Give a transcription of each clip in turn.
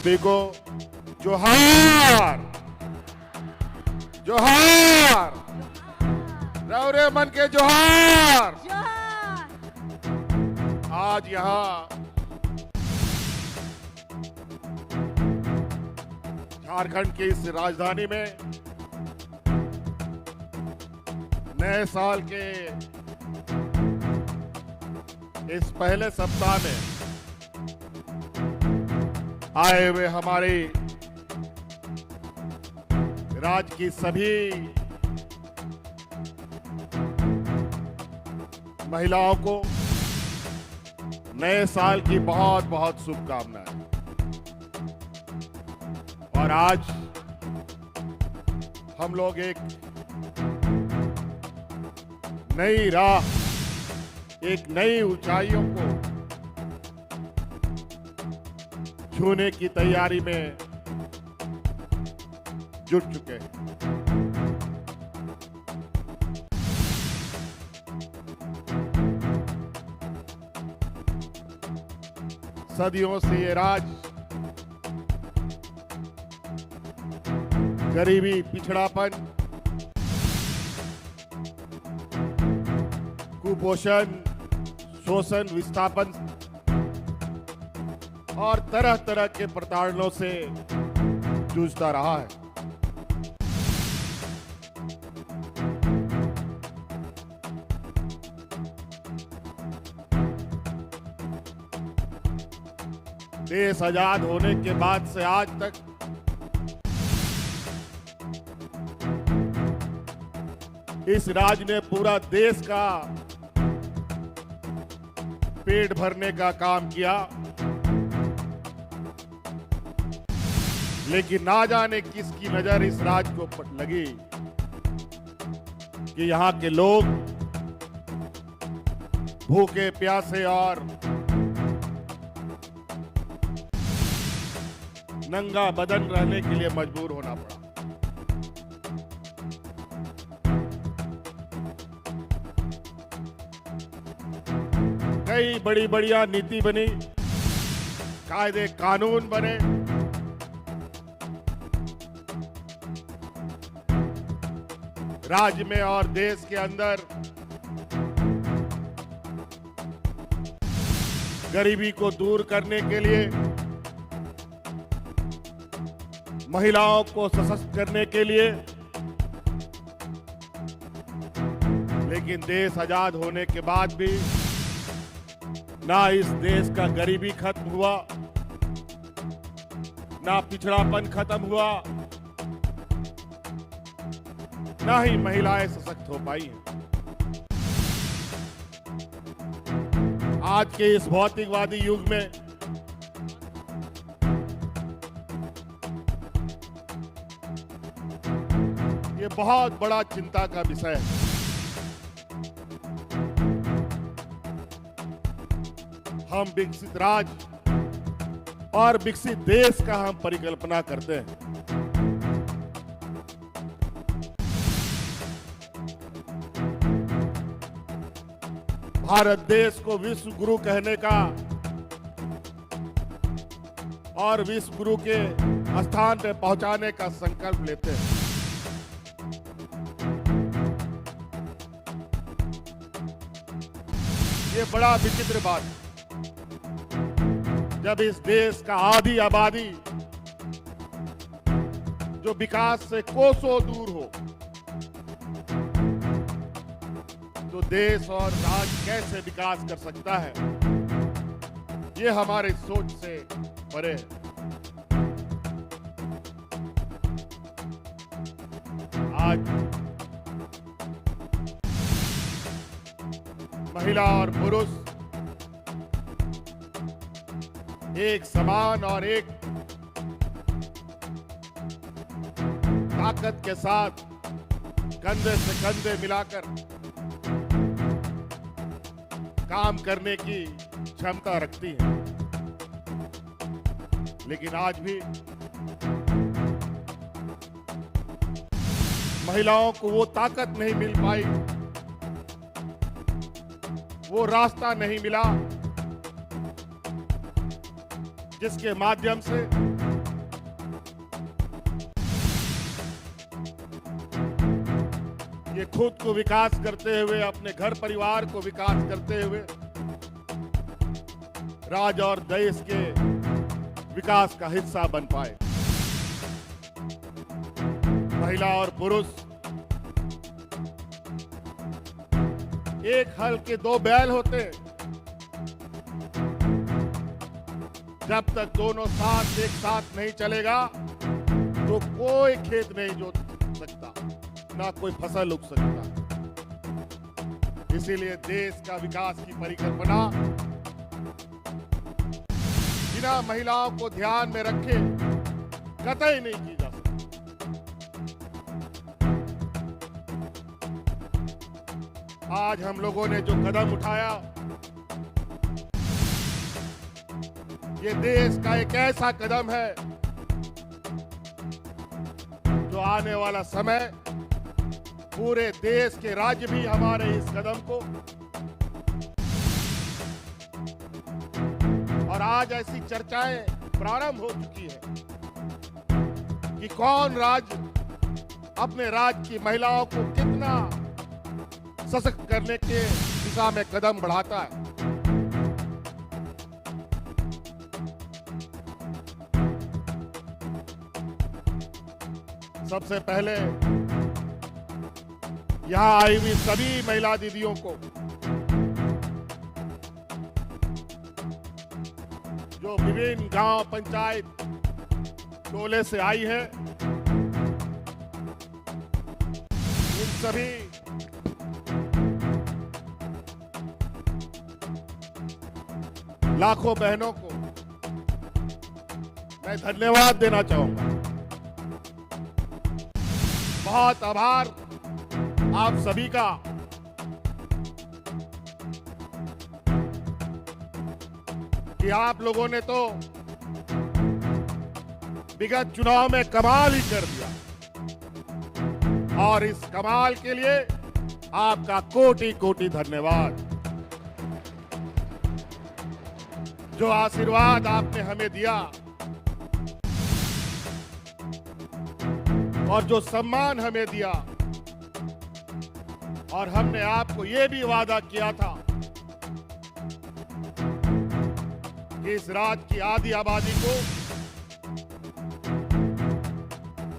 सभी को जोहार जोहार, रौरे मन के जोहार। आज यहाँ झारखंड की इस राजधानी में नए साल के इस पहले सप्ताह में आए हुए हमारे राज्य की सभी महिलाओं को नए साल की बहुत बहुत शुभकामनाएं। और आज हम लोग एक नई राह, एक नई ऊंचाइयों को छूने की तैयारी में जुट चुके हैं। सदियों से ये राज्य गरीबी, पिछड़ापन, कुपोषण, शोषण, विस्थापन और तरह तरह के प्रताड़नों से जूझता रहा है। देश आजाद होने के बाद से आज तक इस राज्य ने पूरा देश का पेट भरने का काम किया, लेकिन ना जाने किसकी नजर इस राज्य को लगी कि यहाँ के लोग भूखे प्यासे और नंगा बदन रहने के लिए मजबूर होना पड़ा। कई बड़ी बढ़िया नीति बनी, कायदे कानून बने, राज्य में और देश के अंदर गरीबी को दूर करने के लिए, महिलाओं को सशक्त करने के लिए। लेकिन देश आजाद होने के बाद भी ना इस देश का गरीबी खत्म हुआ, ना पिछड़ापन खत्म हुआ, ना ही महिलाएं सशक्त हो पाई हैं। आज के इस भौतिकवादी युग में ये बहुत बड़ा चिंता का विषय है। हम विकसित राज्य और विकसित देश का हम परिकल्पना करते हैं। भारत देश को विश्व गुरु कहने का और विश्व गुरु के स्थान पे पहुंचाने का संकल्प लेते हैं। ये बड़ा विचित्र बात है, जब इस देश का आधी आबादी जो विकास से कोसों दूर हो, तो देश और राज्य कैसे विकास कर सकता है, ये हमारे सोच से परे है। आज महिला और पुरुष एक समान और एक ताकत के साथ कंधे से कंधे मिलाकर काम करने की क्षमता रखती है। लेकिन आज भी महिलाओं को वो ताकत नहीं मिल पाई, वो रास्ता नहीं मिला जिसके माध्यम से कि खुद को विकास करते हुए, अपने घर परिवार को विकास करते हुए राज्य और देश के विकास का हिस्सा बन पाए। महिला और पुरुष एक हल के दो बैल होते हैं। जब तक दोनों साथ एक साथ नहीं चलेगा तो कोई खेत नहीं जोत सकता, ना कोई फसल उग सकता। इसीलिए देश का विकास की परिकल्पना बिना महिलाओं को ध्यान में रखे कतई नहीं की जा सकती। आज हम लोगों ने जो कदम उठाया, ये देश का एक ऐसा कदम है जो आने वाला समय पूरे देश के राज्य भी हमारे इस कदम को, और आज ऐसी चर्चाएं प्रारंभ हो चुकी है कि कौन राज्य अपने राज्य की महिलाओं को कितना सशक्त करने के दिशा में कदम बढ़ाता है। सबसे पहले यहां आई हुई सभी महिला दीदियों को, जो विभिन्न गांव पंचायत टोले से आई है, उन सभी लाखों बहनों को मैं धन्यवाद देना चाहूंगा। बहुत आभार आप सभी का कि आप लोगों ने तो विगत चुनाव में कमाल ही कर दिया, और इस कमाल के लिए आपका कोटि कोटि धन्यवाद। जो आशीर्वाद आपने हमें दिया और जो सम्मान हमें दिया, और हमने आपको यह भी वादा किया था कि इस राज्य की आधी आबादी को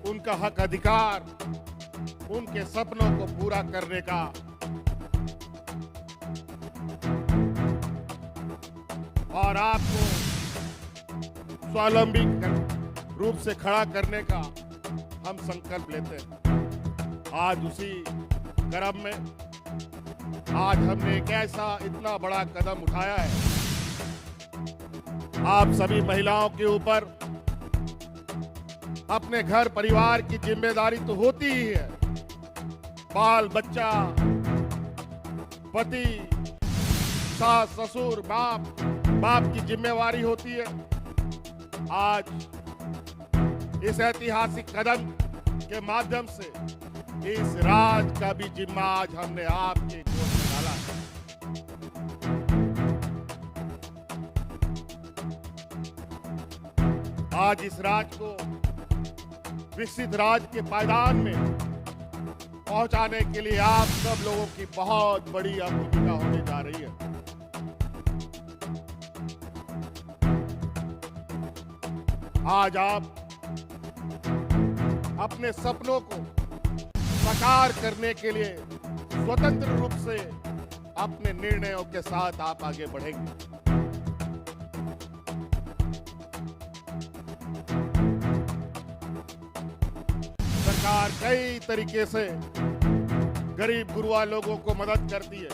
उनका हक अधिकार, उनके सपनों को पूरा करने का और आपको स्वावलंबी रूप से खड़ा करने का हम संकल्प लेते हैं। आज उसी क्रम में आज हमने एक ऐसा इतना बड़ा कदम उठाया है। आप सभी महिलाओं के ऊपर अपने घर परिवार की जिम्मेदारी तो होती ही है। बाल बच्चा, पति, सास ससुर, बाप की जिम्मेवारी होती है। आज इस ऐतिहासिक कदम के माध्यम से इस राज का भी जिम्मा आज हमने आपके गोद में डाला है। आज इस राज को विकसित राज के पायदान में पहुंचाने के लिए आप सब लोगों की बहुत बड़ी भूमिका होने जा रही है। आज आप अपने सपनों को साकार करने के लिए स्वतंत्र रूप से अपने निर्णयों के साथ आप आगे बढ़ेंगे। सरकार कई तरीके से गरीब गुरुआ लोगों को मदद करती है,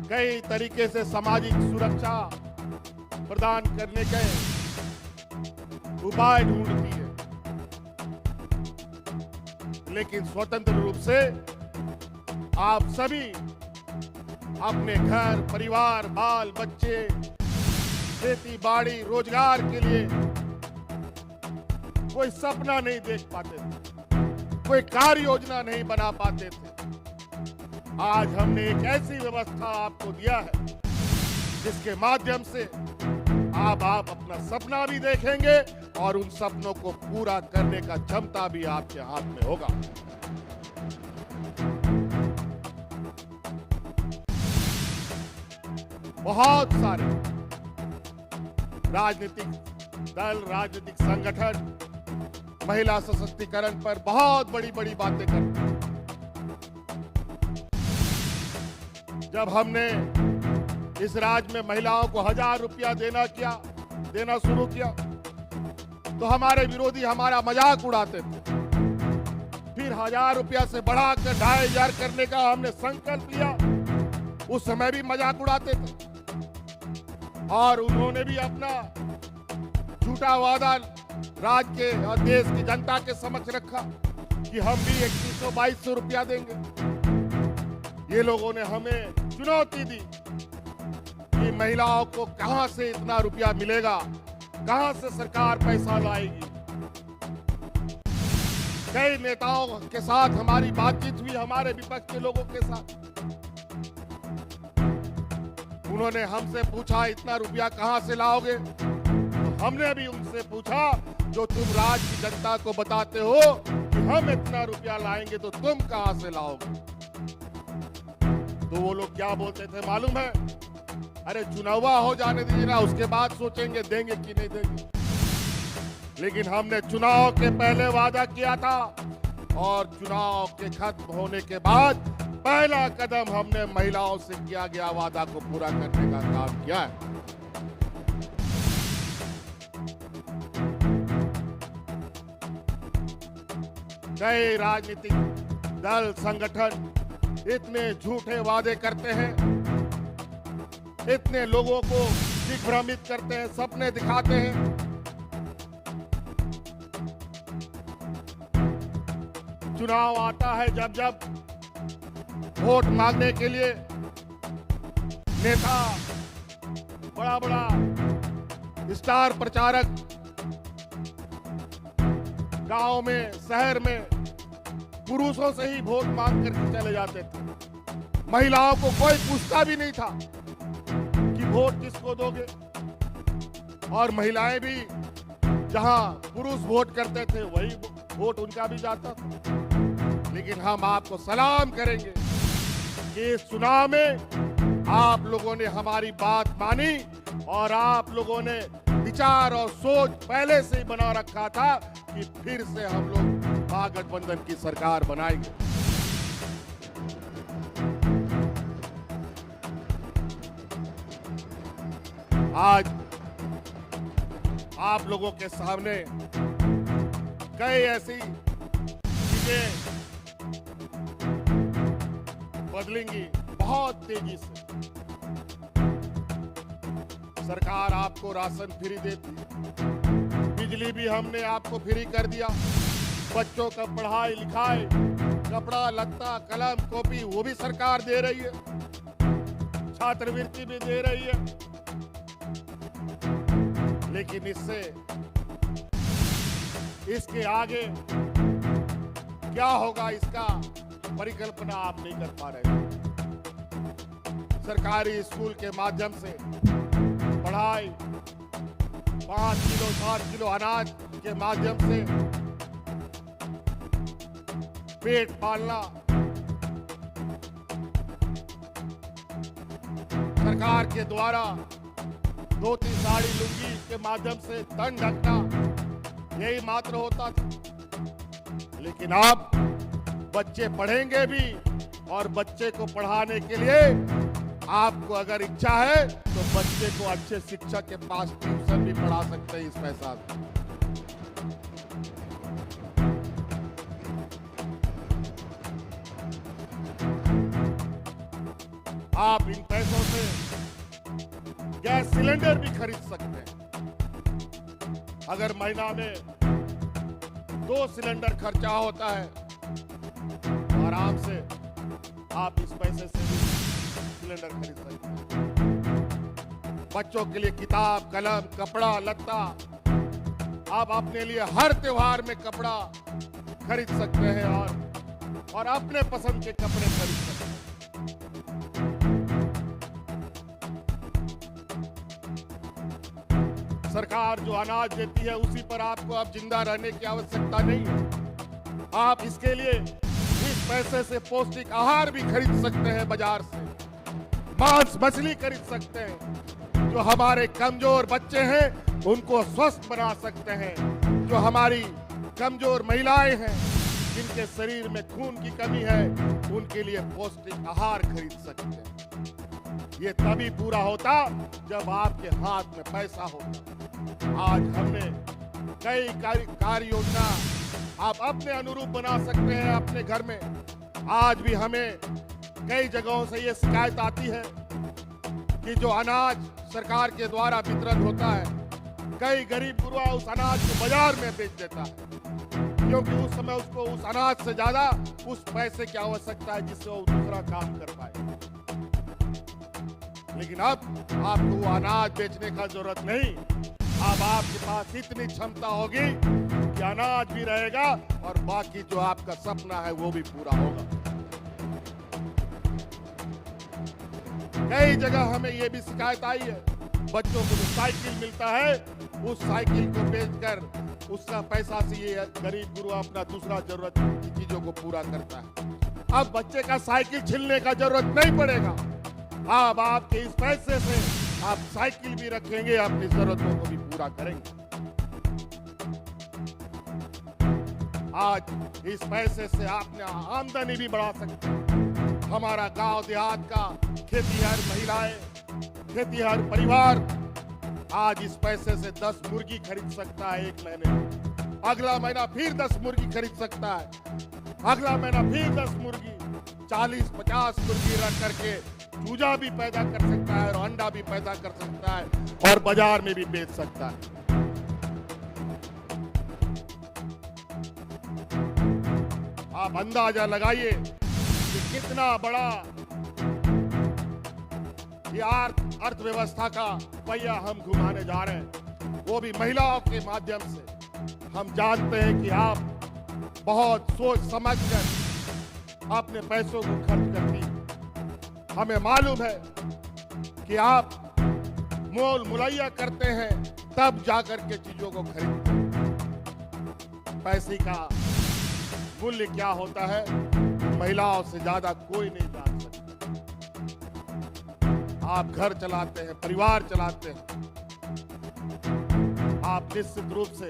कई तरीके से सामाजिक सुरक्षा प्रदान करने के उपाय ढूंढती है, लेकिन स्वतंत्र रूप से आप सभी अपने घर परिवार, बाल बच्चे, खेती बाड़ी, रोजगार के लिए कोई सपना नहीं देख पाते थे, कोई कार्य योजना नहीं बना पाते थे। आज हमने एक ऐसी व्यवस्था आपको दिया है जिसके माध्यम से अब आप अपना सपना भी देखेंगे और उन सपनों को पूरा करने का क्षमता भी आपके हाथ में होगा। बहुत सारे राजनीतिक दल, राजनीतिक संगठन महिला सशक्तिकरण पर बहुत बड़ी बड़ी बातें करते हैं। जब हमने इस राज्य में महिलाओं को 1000 रुपया देना शुरू किया तो हमारे विरोधी हमारा मजाक उड़ाते थे। फिर 1000 रुपया से बढ़ाकर 2500 करने का हमने संकल्प लिया, उस समय भी मजाक उड़ाते थे। और उन्होंने भी अपना झूठा वादा राज्य के और देश की जनता के समक्ष रखा कि हम भी 2100-2200 रुपया देंगे। ये लोगों ने हमें चुनौती दी कि महिलाओं को कहां से इतना रुपया मिलेगा, कहां से सरकार पैसा लाएगी। कई नेताओं के साथ हमारी बातचीत हुई, हमारे विपक्ष के लोगों के साथ। उन्होंने हमसे पूछा इतना रुपया कहां से लाओगे, तो हमने भी उनसे पूछा जो तुम राज्य की जनता को बताते हो कि हम इतना रुपया लाएंगे तो तुम कहां से लाओगे। तो वो लोग क्या बोलते थे मालूम है? अरे चुनावा हो जाने दीजिए ना, उसके बाद सोचेंगे देंगे कि नहीं देंगे। लेकिन हमने चुनाव के पहले वादा किया था और चुनाव के खत्म होने के बाद पहला कदम हमने महिलाओं से किया गया वादा को पूरा करने का काम किया है। कई राजनीतिक दल, संगठन इतने झूठे वादे करते हैं, इतने लोगों को दिग्भ्रमित करते हैं, सपने दिखाते हैं। चुनाव आता है जब वोट मांगने के लिए नेता, बड़ा बड़ा स्टार प्रचारक गांव में, शहर में पुरुषों से ही वोट मांग करके चले जाते थे। महिलाओं को कोई पूछता भी नहीं था कि वोट किसको दोगे। और महिलाएं भी जहां पुरुष वोट करते थे वही वोट उनका भी जाता था। लेकिन हम आपको सलाम करेंगे कि इस चुनाव में आप लोगों ने हमारी बात मानी और आप लोगों ने विचार और सोच पहले से ही बना रखा था कि फिर से हम लोग महागठबंधन की सरकार बनाएंगे। आज आप लोगों के सामने कई ऐसी चीजें बदलेंगी बहुत तेजी से। सरकार आपको राशन फ्री देती, बिजली भी हमने आपको फ्री कर दिया, बच्चों का पढ़ाई लिखाई, कपड़ा लत्ता, कलम, कॉपी वो भी सरकार दे रही है, छात्रवृत्ति भी दे रही है। लेकिन इसके आगे क्या होगा इसका परिकल्पना आप नहीं कर पा रहे। सरकारी स्कूल के माध्यम से पढ़ाई, 5 किलो 7 किलो अनाज के माध्यम से पेट पालना, सरकार के द्वारा धोती साड़ी लुंगी के माध्यम से तन ढकना, यही मात्र होता था। लेकिन अब बच्चे पढ़ेंगे भी और बच्चे को पढ़ाने के लिए आपको अगर इच्छा है तो बच्चे को अच्छे शिक्षक के पास ट्यूशन भी पढ़ा सकते हैं इस पैसा से। आप इन पैसों से गैस सिलेंडर भी खरीद सकते हैं। अगर महीना में 2 सिलेंडर खर्चा होता है तो आराम से आप इस पैसे से भी सिलेंडर खरीद सकते हैं। बच्चों के लिए किताब, कलम, कपड़ा, लत्ता, आप अपने लिए हर त्योहार में कपड़ा खरीद सकते हैं और अपने पसंद के कपड़े खरीद सकते हैं। सरकार जो अनाज देती है उसी पर आपको अब जिंदा रहने की आवश्यकता नहीं है। आप इसके लिए इस पैसे से पौष्टिक आहार भी खरीद सकते हैं, बाजार से मांस मछली खरीद सकते हैं। जो हमारे कमजोर बच्चे हैं उनको स्वस्थ बना सकते हैं। जो हमारी कमजोर महिलाएं हैं जिनके शरीर में खून की कमी है उनके लिए पौष्टिक आहार खरीद सकते हैं। ये तभी पूरा होता जब आपके हाथ में पैसा होता। आज हमने कई कार्य योजना आप अपने अनुरूप बना सकते हैं अपने घर में। आज भी हमें कई जगहों से ये शिकायत आती है कि जो अनाज सरकार के द्वारा वितरण होता है, कई गरीब गुरुआ उस अनाज को बाजार में बेच देता है, क्योंकि उस समय उसको उस अनाज से ज्यादा उस पैसे की आवश्यकता है जिससे वो दूसरा काम कर पाए। लेकिन अब आपको वो अनाज बेचने का जरूरत नहीं। अब आपके पास इतनी क्षमता होगी कि अनाज भी रहेगा और बाकी जो आपका सपना है वो भी पूरा होगा। कई जगह हमें ये भी शिकायत आई है, बच्चों को जो साइकिल मिलता है उस साइकिल को बेचकर उसका पैसा से ये गरीब गुरु अपना दूसरा जरूरत की चीजों को पूरा करता है। अब बच्चे का साइकिल छीनने का जरूरत नहीं पड़ेगा। अब आपके इस पैसे से आप साइकिल भी रखेंगे, अपनी जरूरतों को भी पूरा करेंगे। आज इस पैसे से आपने आमदनी भी बढ़ा सकते हैं। हमारा गांव देहात का खेतीहर महिलाएं, खेतीहर परिवार आज इस पैसे से 10 मुर्गी खरीद सकता है एक महीने में। अगला महीना फिर 10 मुर्गी खरीद सकता है, अगला महीना फिर 10 मुर्गी, 40-50 मुर्गी रख करके चूजा भी पैदा कर सकता है और अंडा भी पैदा कर सकता है और बाजार में भी बेच सकता है। आप अंदाजा लगाइए कि कितना बड़ा ये अर्थव्यवस्था का पहिया हम घुमाने जा रहे हैं, वो भी महिलाओं के माध्यम से। हम जानते हैं कि आप बहुत सोच समझकर अपने पैसों को खर्च करती हैं। हमें मालूम है कि आप मोल मुलैया करते हैं तब जाकर के चीजों को खरीदते हैं। पैसे का मूल्य क्या होता है महिलाओं से ज्यादा कोई नहीं जान सकता। आप घर चलाते हैं, परिवार चलाते हैं, आप निश्चित रूप से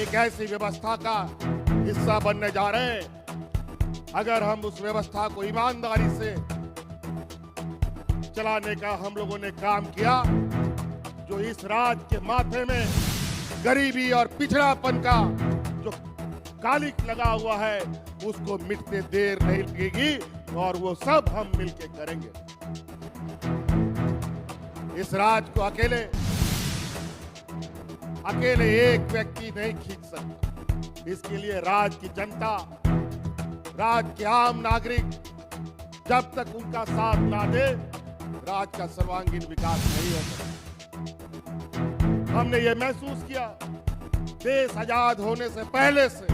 एक ऐसी व्यवस्था का हिस्सा बनने जा रहे हैं। अगर हम उस व्यवस्था को ईमानदारी से चलाने का हम लोगों ने काम किया, जो इस राज्य के माथे में गरीबी और पिछड़ापन का जो कालिक लगा हुआ है उसको मिटते देर नहीं लगेगी और वो सब हम मिलके करेंगे। इस राज्य को अकेले एक व्यक्ति नहीं खींच सकता। इसके लिए राज्य की जनता, राज्य के आम नागरिक जब तक उनका साथ ना दे राज्य का सर्वांगीण विकास नहीं हो सकता। हमने ये महसूस किया देश आजाद होने से पहले से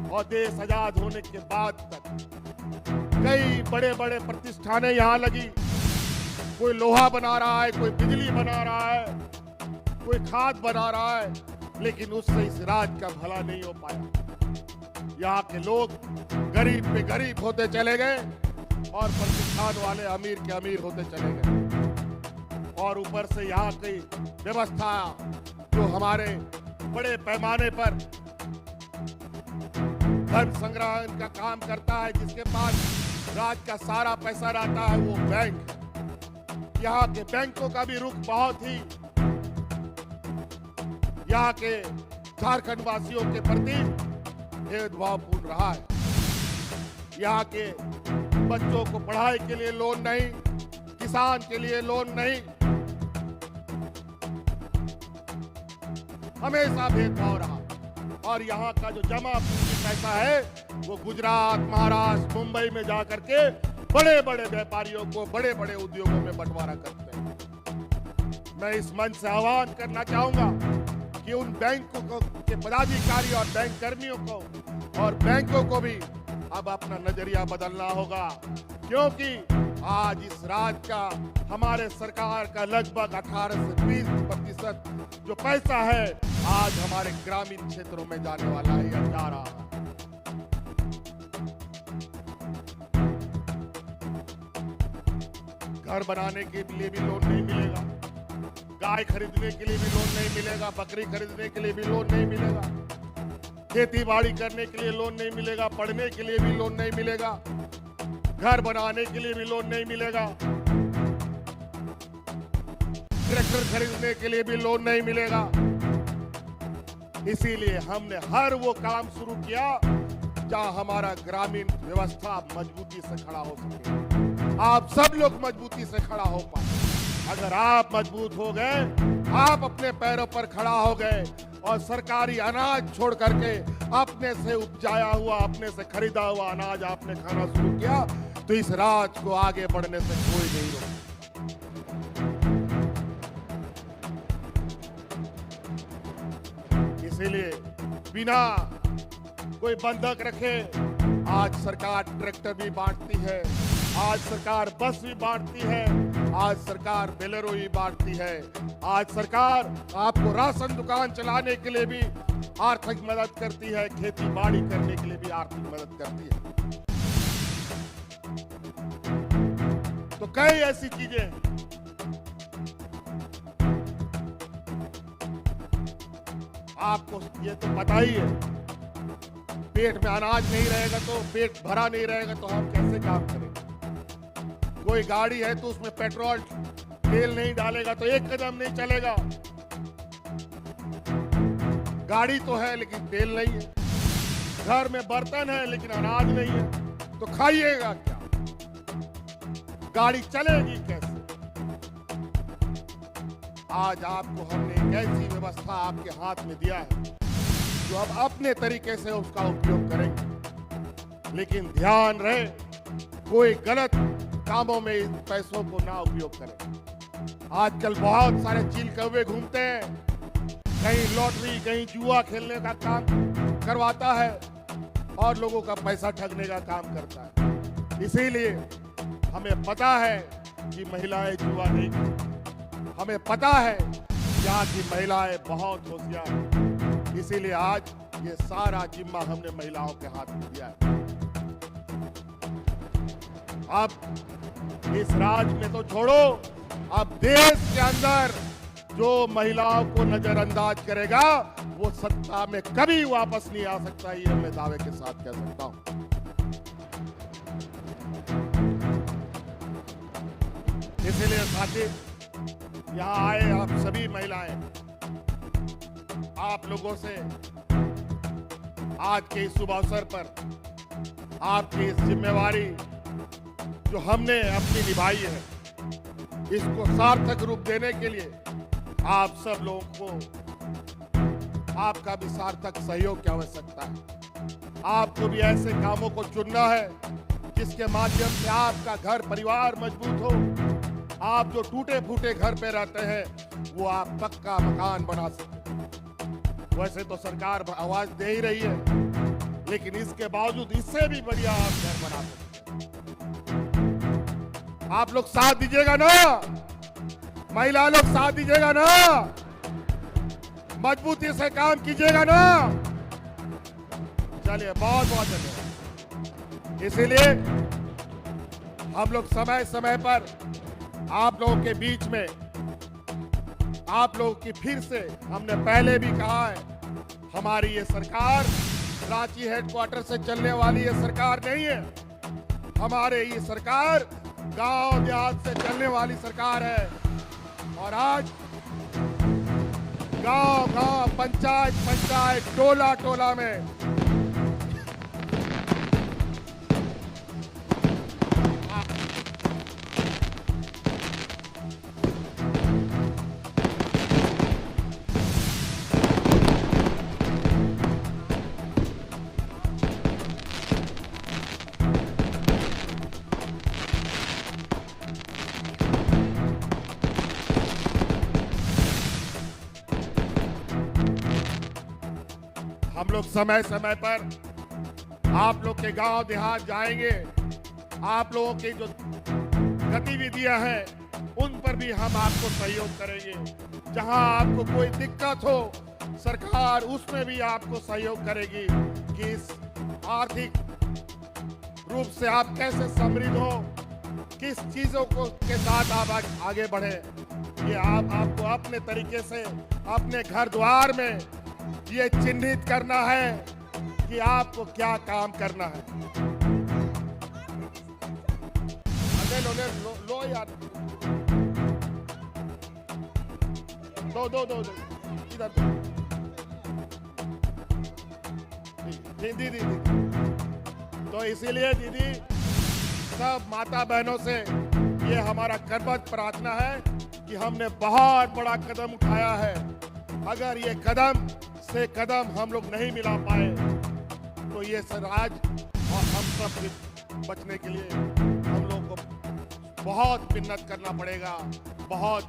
और देश आजाद होने के बाद तक कई बड़े बड़े प्रतिष्ठानें यहाँ लगी। कोई लोहा बना रहा है, कोई बिजली बना रहा है, कोई खाद बना रहा है, लेकिन उससे इस राज्य का भला नहीं हो पाया। यहाँ के लोग गरीब पे गरीब होते चले गए और प्रतिष्ठान वाले अमीर के अमीर होते चले गए। और ऊपर से यहाँ की व्यवस्था जो हमारे बड़े पैमाने पर धन संग्रह का काम करता है, जिसके पास राज्य का सारा पैसा रहता है, वो बैंक। यहाँ के बैंकों का भी रुख बहुत ही यहाँ के झारखंड वासियों के प्रति भेदभावपूर्ण रहा है। यहाँ के बच्चों को पढ़ाई के लिए लोन नहीं, किसान के लिए लोन नहीं, हमेशा भेदभाव रहा। और यहाँ का जो जमा पूंजी पैसा है वो गुजरात, महाराष्ट्र, मुंबई में जाकर के बड़े बड़े व्यापारियों को, बड़े बड़े उद्योगों में बंटवारा करते हैं। मैं इस मंच से आह्वान करना चाहूंगा कि उन बैंकों के पदाधिकारी और बैंक कर्मियों को और बैंकों को भी अब अपना नजरिया बदलना होगा, क्योंकि आज इस राज्य का, हमारे सरकार का लगभग 18 से 20% जो पैसा है आज हमारे ग्रामीण क्षेत्रों में जाने वाला है या जा रहा है। घर बनाने के लिए भी लोन नहीं मिलेगा, गाय खरीदने के लिए भी लोन नहीं मिलेगा, बकरी खरीदने के लिए भी लोन नहीं मिलेगा, खेती बाड़ी करने के लिए लोन नहीं मिलेगा, पढ़ने के लिए भी लोन नहीं मिलेगा, घर बनाने के लिए भी लोन नहीं मिलेगा, ट्रैक्टर खरीदने के लिए भी लोन नहीं मिलेगा। इसीलिए हमने हर वो काम शुरू किया जहां हमारा ग्रामीण व्यवस्था मजबूती से खड़ा हो सके, आप सब लोग मजबूती से खड़ा हो पाए। अगर आप मजबूत हो गए, आप अपने पैरों पर खड़ा हो गए और सरकारी अनाज छोड़ करके अपने से उपजाया हुआ, अपने से खरीदा हुआ अनाज आपने खाना शुरू किया, तो इस राज्य को आगे बढ़ने से कोई नहीं रोक। इसीलिए बिना कोई बंधक रखे आज सरकार ट्रैक्टर भी बांटती है, आज सरकार बस भी बांटती है, आज सरकार बोलेरो भी बांटती है, आज सरकार आपको राशन दुकान चलाने के लिए भी आर्थिक मदद करती है, खेती बाड़ी करने के लिए भी आर्थिक मदद करती है। तो कई ऐसी चीजें हैं। आपको ये तो पता ही है, पेट में अनाज नहीं रहेगा तो, पेट भरा नहीं रहेगा तो हम कैसे काम करेंगे। कोई गाड़ी है तो उसमें पेट्रोल तेल नहीं डालेगा तो एक कदम नहीं चलेगा। गाड़ी तो है लेकिन तेल नहीं है, घर में बर्तन है लेकिन अनाज नहीं है, तो खाइएगा क्या, गाड़ी चलेगी कैसे। आज आपको हमने एक ऐसी व्यवस्था आपके हाथ में दिया है जो अब अपने तरीके से उसका उपयोग करेंगे, लेकिन ध्यान रहे कोई गलत कामों में इन पैसों को ना उपयोग करें। आजकल बहुत सारे चील कौवे घूमते हैं, कहीं लॉटरी कहीं जुआ खेलने का काम करवाता है और लोगों का पैसा ठगने का काम करता है। इसीलिए हमें पता है कि महिलाएं जुआ नहीं खेलती, हमें पता है यहाँ की महिलाएं बहुत होशियार हैं। इसीलिए आज ये सारा जिम्मा हमने महिलाओं के हाथ में दिया है। अब इस राज्य में तो छोड़ो, अब देश के अंदर जो महिलाओं को नजरअंदाज करेगा वो सत्ता में कभी वापस नहीं आ सकता, ये मैं दावे के साथ कह सकता हूं। इसीलिए साथी, यहाँ आए आप सभी महिलाएं, आप लोगों से आज के इस शुभ अवसर पर आपकी इस जिम्मेवारी जो हमने अपनी निभाई है, इसको सार्थक रूप देने के लिए आप सब लोगों को आपका भी सार्थक सहयोग की आवश्यकता है। आपको भी ऐसे कामों को चुनना है जिसके माध्यम से आपका घर परिवार मजबूत हो, आप जो टूटे फूटे घर पे रहते हैं वो आप पक्का मकान बना सकते। वैसे तो सरकार आवाज दे ही रही है, लेकिन इसके बावजूद इससे भी बढ़िया आप घर बना सकते हैं। आप लोग साथ दीजिएगा ना, महिला लोग साथ दीजिएगा ना, मजबूती से काम कीजिएगा ना। चलिए, बहुत बहुत धन्यवाद। इसीलिए हम लोग समय समय पर आप लोगों के बीच में, आप लोगों की फिर से, हमने पहले भी कहा है, हमारी ये सरकार रांची हेडक्वार्टर से चलने वाली ये सरकार नहीं है। हमारे ये सरकार गांव देहात से चलने वाली सरकार है। और आज गांव गांव, पंचायत पंचायत, टोला टोला में हम लोग समय समय पर आप लोग के गांव देहात जाएंगे। आप लोगों की जो गतिविधियां हैं उन पर भी हम आपको सहयोग करेंगे। जहां आपको कोई दिक्कत हो सरकार उसमें भी आपको सहयोग करेगी कि इस आर्थिक रूप से आप कैसे समृद्ध हो, किस चीजों को के साथ आप आगे बढ़े। ये आपको अपने तरीके से अपने घर द्वार में ये चिन्हित करना है कि आपको क्या काम करना है। लो यार, दो इधर दीदी। तो इसीलिए दीदी सब माता बहनों से ये हमारा करबद्ध प्रार्थना है कि हमने बहुत बड़ा कदम उठाया है। अगर ये कदम से कदम हम लोग नहीं मिला पाए तो ये राज और हम सब बचने के लिए हम लोग को बहुत मेहनत करना पड़ेगा, बहुत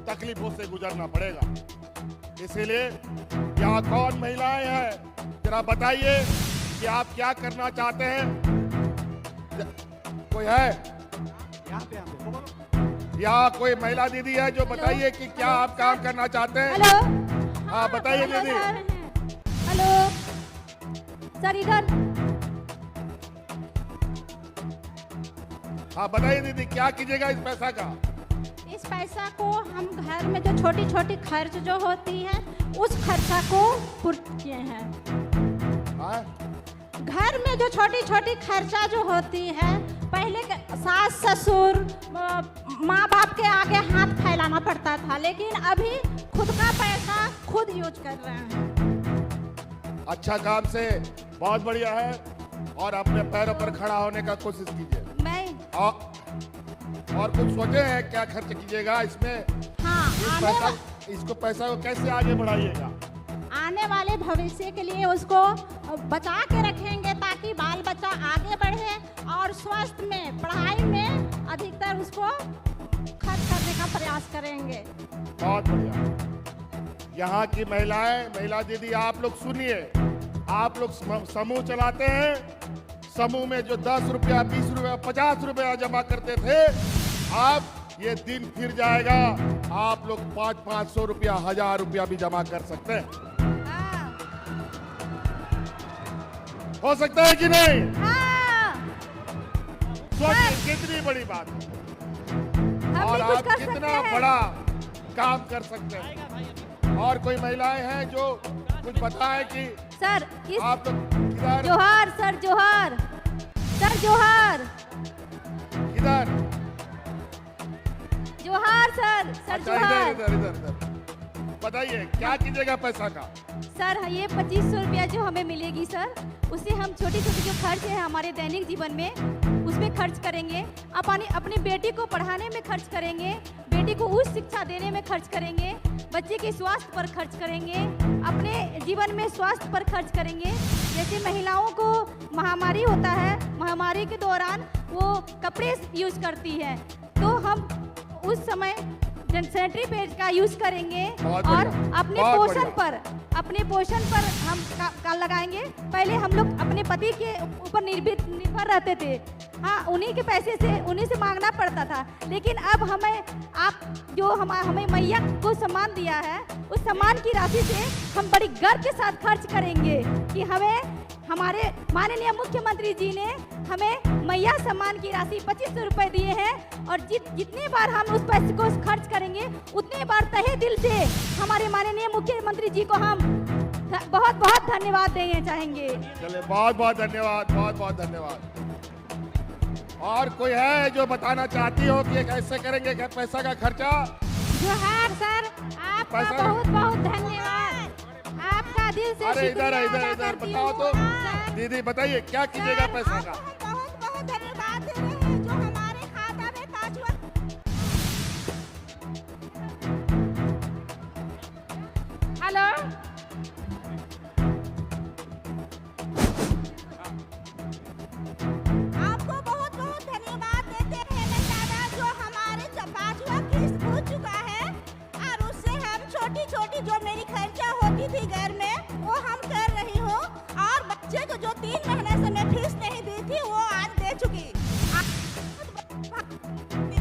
तकलीफों से गुजरना पड़ेगा। इसीलिए यहाँ कौन महिलाएं हैं, जरा बताइए कि आप क्या करना चाहते हैं। कोई है यहाँ कोई महिला दीदी है जो बताइए कि क्या आप काम करना चाहते हैं। हेलो, हाँ बताइए दीदी। हेलो सर, इधर। हाँ बताइए दीदी, क्या कीजिएगा इस पैसा का। इस पैसा को हम घर में जो छोटी छोटी खर्च जो होती है उस खर्चा को पूर्ति किए हैं। हाँ? घर में जो छोटी छोटी खर्चा जो होती है, पहले सास ससुर माँ बाप के आगे हाथ फैलाना पड़ता था, लेकिन अभी खुद का पैसा खुद यूज कर रहे हैं। अच्छा काम से बहुत बढ़िया है, और अपने पैरों पर खड़ा होने का कोशिश कीजिए। मैं और कुछ सोचे हैं क्या खर्च कीजिएगा इसमें। हाँ, इसको पैसा को कैसे आगे बढ़ाइएगा। आने वाले भविष्य के लिए उसको बचा के रखेंगे ताकि बाल बच्चा आगे बढ़े और स्वास्थ्य में पढ़ाई में अधिकतर उसको खर्च करने का प्रयास करेंगे। बहुत बढ़िया। यहाँ की महिला दीदी आप लोग सुनिए, आप लोग समूह चलाते हैं। समूह में जो 10 रुपया 20 रुपया 50 रुपया जमा करते थे, अब ये दिन फिर जाएगा, आप लोग 500 रुपया 1000 रुपया भी जमा कर सकते हैं। हो सकता है कि नहीं। सोचिए कितनी बड़ी बात है, और आप कितना बड़ा काम कर सकते हैं। और कोई महिलाएं हैं जो कुछ बताएं कि सर आप लोग किधर। जोहार सर, जोहार सर, जोहार किधर। जोहार सर, सर जोहार। इधर बताइए क्या कीजिएगा पैसा का। सर ये 2500 रुपया जो हमें मिलेगी सर, उससे हम छोटी छोटी जो खर्च है हमारे दैनिक जीवन में उसमें खर्च करेंगे। अपनी बेटी को पढ़ाने में खर्च करेंगे, बेटी को उच्च शिक्षा देने में खर्च करेंगे, बच्चे के स्वास्थ्य पर खर्च करेंगे, अपने जीवन में स्वास्थ्य पर खर्च करेंगे। जैसे महिलाओं को महामारी होता है, महामारी के दौरान वो कपड़े यूज करती है, तो हम उस समय सैनिटरी पैड का यूज करेंगे और अपने पोषण पर हम का लगाएंगे। पहले हम लोग अपने पति के ऊपर निर्भर रहते थे, हाँ उन्हीं के पैसे से उन्हीं से मांगना पड़ता था, लेकिन अब आप जो हमें मैया को सम्मान दिया है, उस सम्मान की राशि से हम बड़ी गर्व के साथ खर्च करेंगे कि हमारे माननीय मुख्यमंत्री जी ने हमें मैया सम्मान की राशि 2500 रुपए दिए हैं, और जितने बार हम उस पैसे को खर्च करेंगे उतने बार तहे दिल से हमारे माननीय मुख्यमंत्री जी को हम बहुत बहुत धन्यवाद देना चाहेंगे। चलिए बहुत बहुत धन्यवाद, बहुत बहुत धन्यवाद। और कोई है जो बताना चाहती हो कि कैसे करेंगे पैसा का खर्चा। जोहार सर, आपका बहुत बहुत धन्यवाद, आपका दिल से अरे शुक्रिया इधर बताओ तो दीदी, बताइए क्या कीजिएगा पैसा का। बहुत बहुत धन्यवाद दे रहे हैं जो हमारे खाता में 5 हेलो आपको बहुत बहुत धन्यवाद देते हैं दादा, जो हमारे 5वां किस्त हो चुका है, और उससे हम छोटी छोटी जो मेरी खर्चा होती थी घर में वो हम कर रही हूँ, और बच्चे को जो 3 महीने से मैं फीस नहीं दी थी वो आज दे चुकी।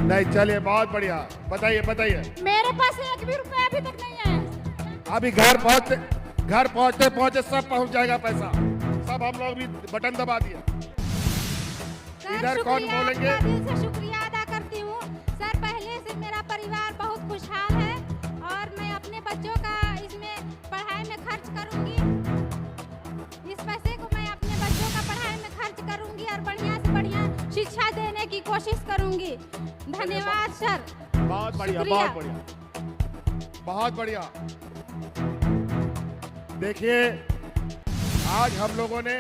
नहीं, चलिए बहुत बढ़िया। बताइए बताइए। मेरे पास एक भी रुपया अभी तक नहीं है। अभी घर पहुंचते पहुंचते सब पहुंच जाएगा पैसा। सब हम लोग भी बटन दबा दिया। सर, इधर कौन शुक्रिया, बोलेंगे? आपका दिल से शुक्रिया अदा करती हूँ। सर, पहले से मेरा परिवार बहुत खुशहाल है और मैं अपने बच्चों का इसमें पढ़ाई में खर्च करूंगी। इस पैसे को मैं अपने बच्चों का पढ़ाई में खर्च करूंगी और बढ़िया से बढ़िया शिक्षा देने की कोशिश करूंगी। धन्यवाद सर। बहुत बढ़िया, शुक्रिया। बहुत बढ़िया, बहुत बढ़िया। देखिए, आज हम लोगों ने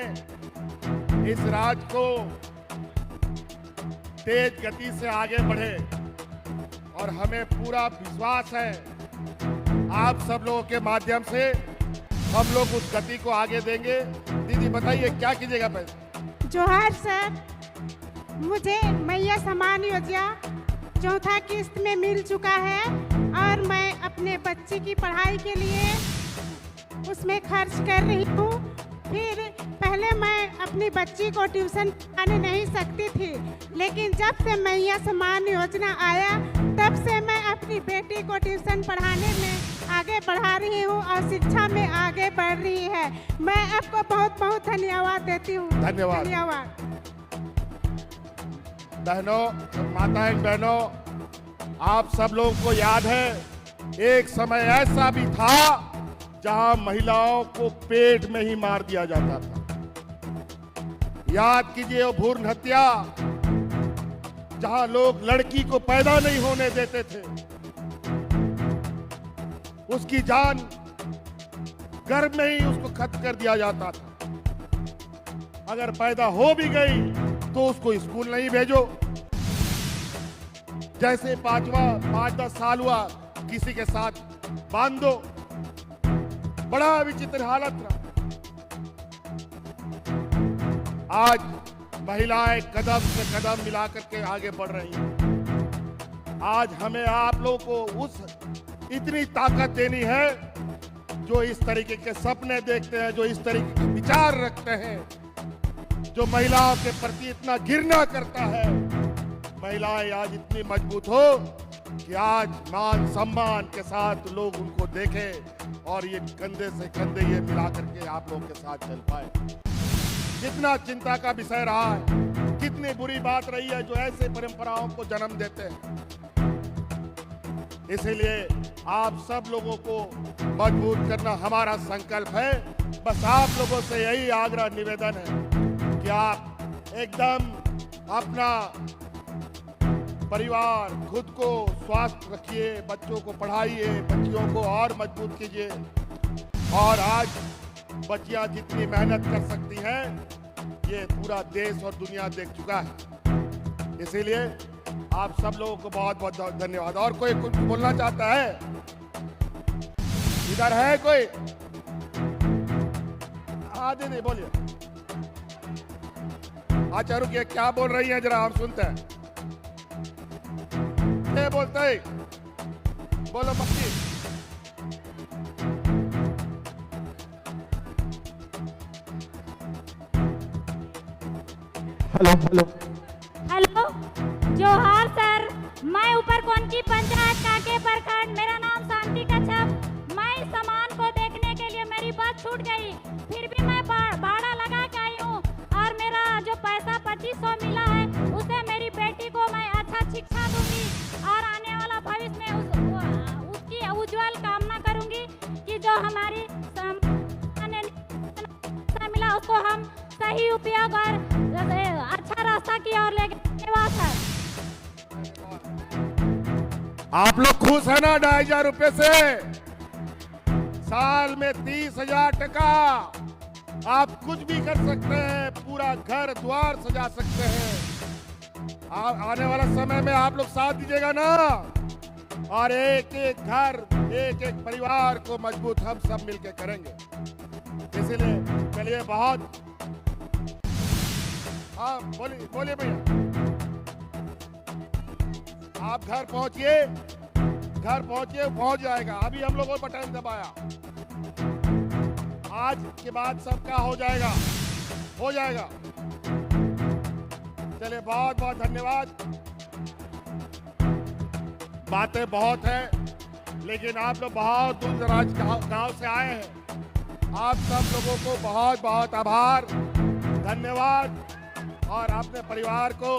इस राज्य को तेज गति से आगे बढ़े और हमें पूरा विश्वास है आप सब लोगों के माध्यम से हम लोग उस गति को आगे देंगे। दीदी बताइए क्या कीजिएगा पैसे? जोहार सर, मुझे मैया सम्मान योजना चौथा किस्त में मिल चुका है और मैं अपने बच्चे की पढ़ाई के लिए उसमें खर्च कर रही हूँ। फिर पहले मैं अपनी बच्ची को ट्यूशन पढ़ाने नहीं सकती थी, लेकिन जब से मैया सम्मान योजना आया तब से मैं अपनी बेटी को ट्यूशन पढ़ाने में आगे बढ़ा रही हूँ और शिक्षा में आगे बढ़ रही है। मैं आपको बहुत बहुत धन्यवाद देती हूँ। धन्यवाद। धन्यवाद। बहनों, माताएं बहनों, आप सब लोगों को याद है एक समय ऐसा भी था जहां महिलाओं को पेट में ही मार दिया जाता था। याद कीजिए वो भ्रूण हत्या, जहां लोग लड़की को पैदा नहीं होने देते थे, उसकी जान गर्भ में ही उसको खत्म कर दिया जाता था। अगर पैदा हो भी गई तो उसको स्कूल नहीं भेजो। जैसे 5-10 साल हुआ किसी के साथ बांध दो। बड़ा विचित्र हालत रहा। आज महिलाएं कदम से कदम मिलाकर के आगे बढ़ रही हैं। आज हमें आप लोगों को उस इतनी ताकत देनी है जो इस तरीके के सपने देखते हैं, जो इस तरीके के विचार रखते हैं, जो महिलाओं के प्रति इतना घृणा करता है। महिलाएं आज इतनी मजबूत हो कि आज मान सम्मान के साथ लोग उनको देखें और ये कंधे से कंधे ये मिला करके आप लोगों के साथ चल पाए। कितना चिंता का विषय रहा है, कितनी बुरी बात रही है जो ऐसे परंपराओं को जन्म देते हैं। इसीलिए आप सब लोगों को मजबूत करना हमारा संकल्प है। बस आप लोगों से यही आग्रह निवेदन है कि आप एकदम अपना परिवार, खुद को स्वस्थ रखिए, बच्चों को पढ़ाइए, बच्चियों को और मजबूत कीजिए। और आज बच्चियां जितनी मेहनत कर सकती हैं ये पूरा देश और दुनिया देख चुका है। इसीलिए आप सब लोगों को बहुत बहुत धन्यवाद। और कोई कुछ बोलना चाहता है? इधर है कोई? हाँ दीदी बोलिए। अच्छा रुकिए, क्या बोल रही हैं जरा हम सुनते हैं। क्या बोलते हैं? बोलो मक्की। हेलो हेलो हेलो, जोहार सर। मैं ऊपरकोट की पंचायत काके प्रखंड, मेरा नाम शांति कच्छप। मैं इस सामान को देखने के लिए मेरी बस छूट गई, फिर भी मैं भाड़ा लगा के आई हूँ और मेरा जो पैसा 2500 मिला है उसे मेरी बेटी को मैं अच्छा शिक्षा दूंगी और आने वाला भविष्य में उसकी उज्जवल कामना करूंगी कि जो हमारी मिला उसको हम सही उपयोग और अच्छा रास्ता की ओर ले गए। सर, आप लोग खुश है ना 2,500 रुपए से? साल में 30,000 टका आप कुछ भी कर सकते हैं, पूरा घर द्वार सजा सकते हैं। आने वाला समय में आप लोग साथ दीजिएगा ना, और एक एक घर, एक एक परिवार को मजबूत हम सब मिलकर करेंगे। इसीलिए चलिए बहुत, हाँ बोलिए भैया। आप घर पहुंचिए, पहुंच जाएगा। अभी हम लोगों ने बटन दबाया, आज के बाद सबका हो जाएगा। चलिए बहुत बहुत धन्यवाद। बातें बहुत हैं, लेकिन आप लोग बहुत दूर दराज गांव से आए हैं। आप सब लोगों को बहुत बहुत आभार, धन्यवाद, और अपने परिवार को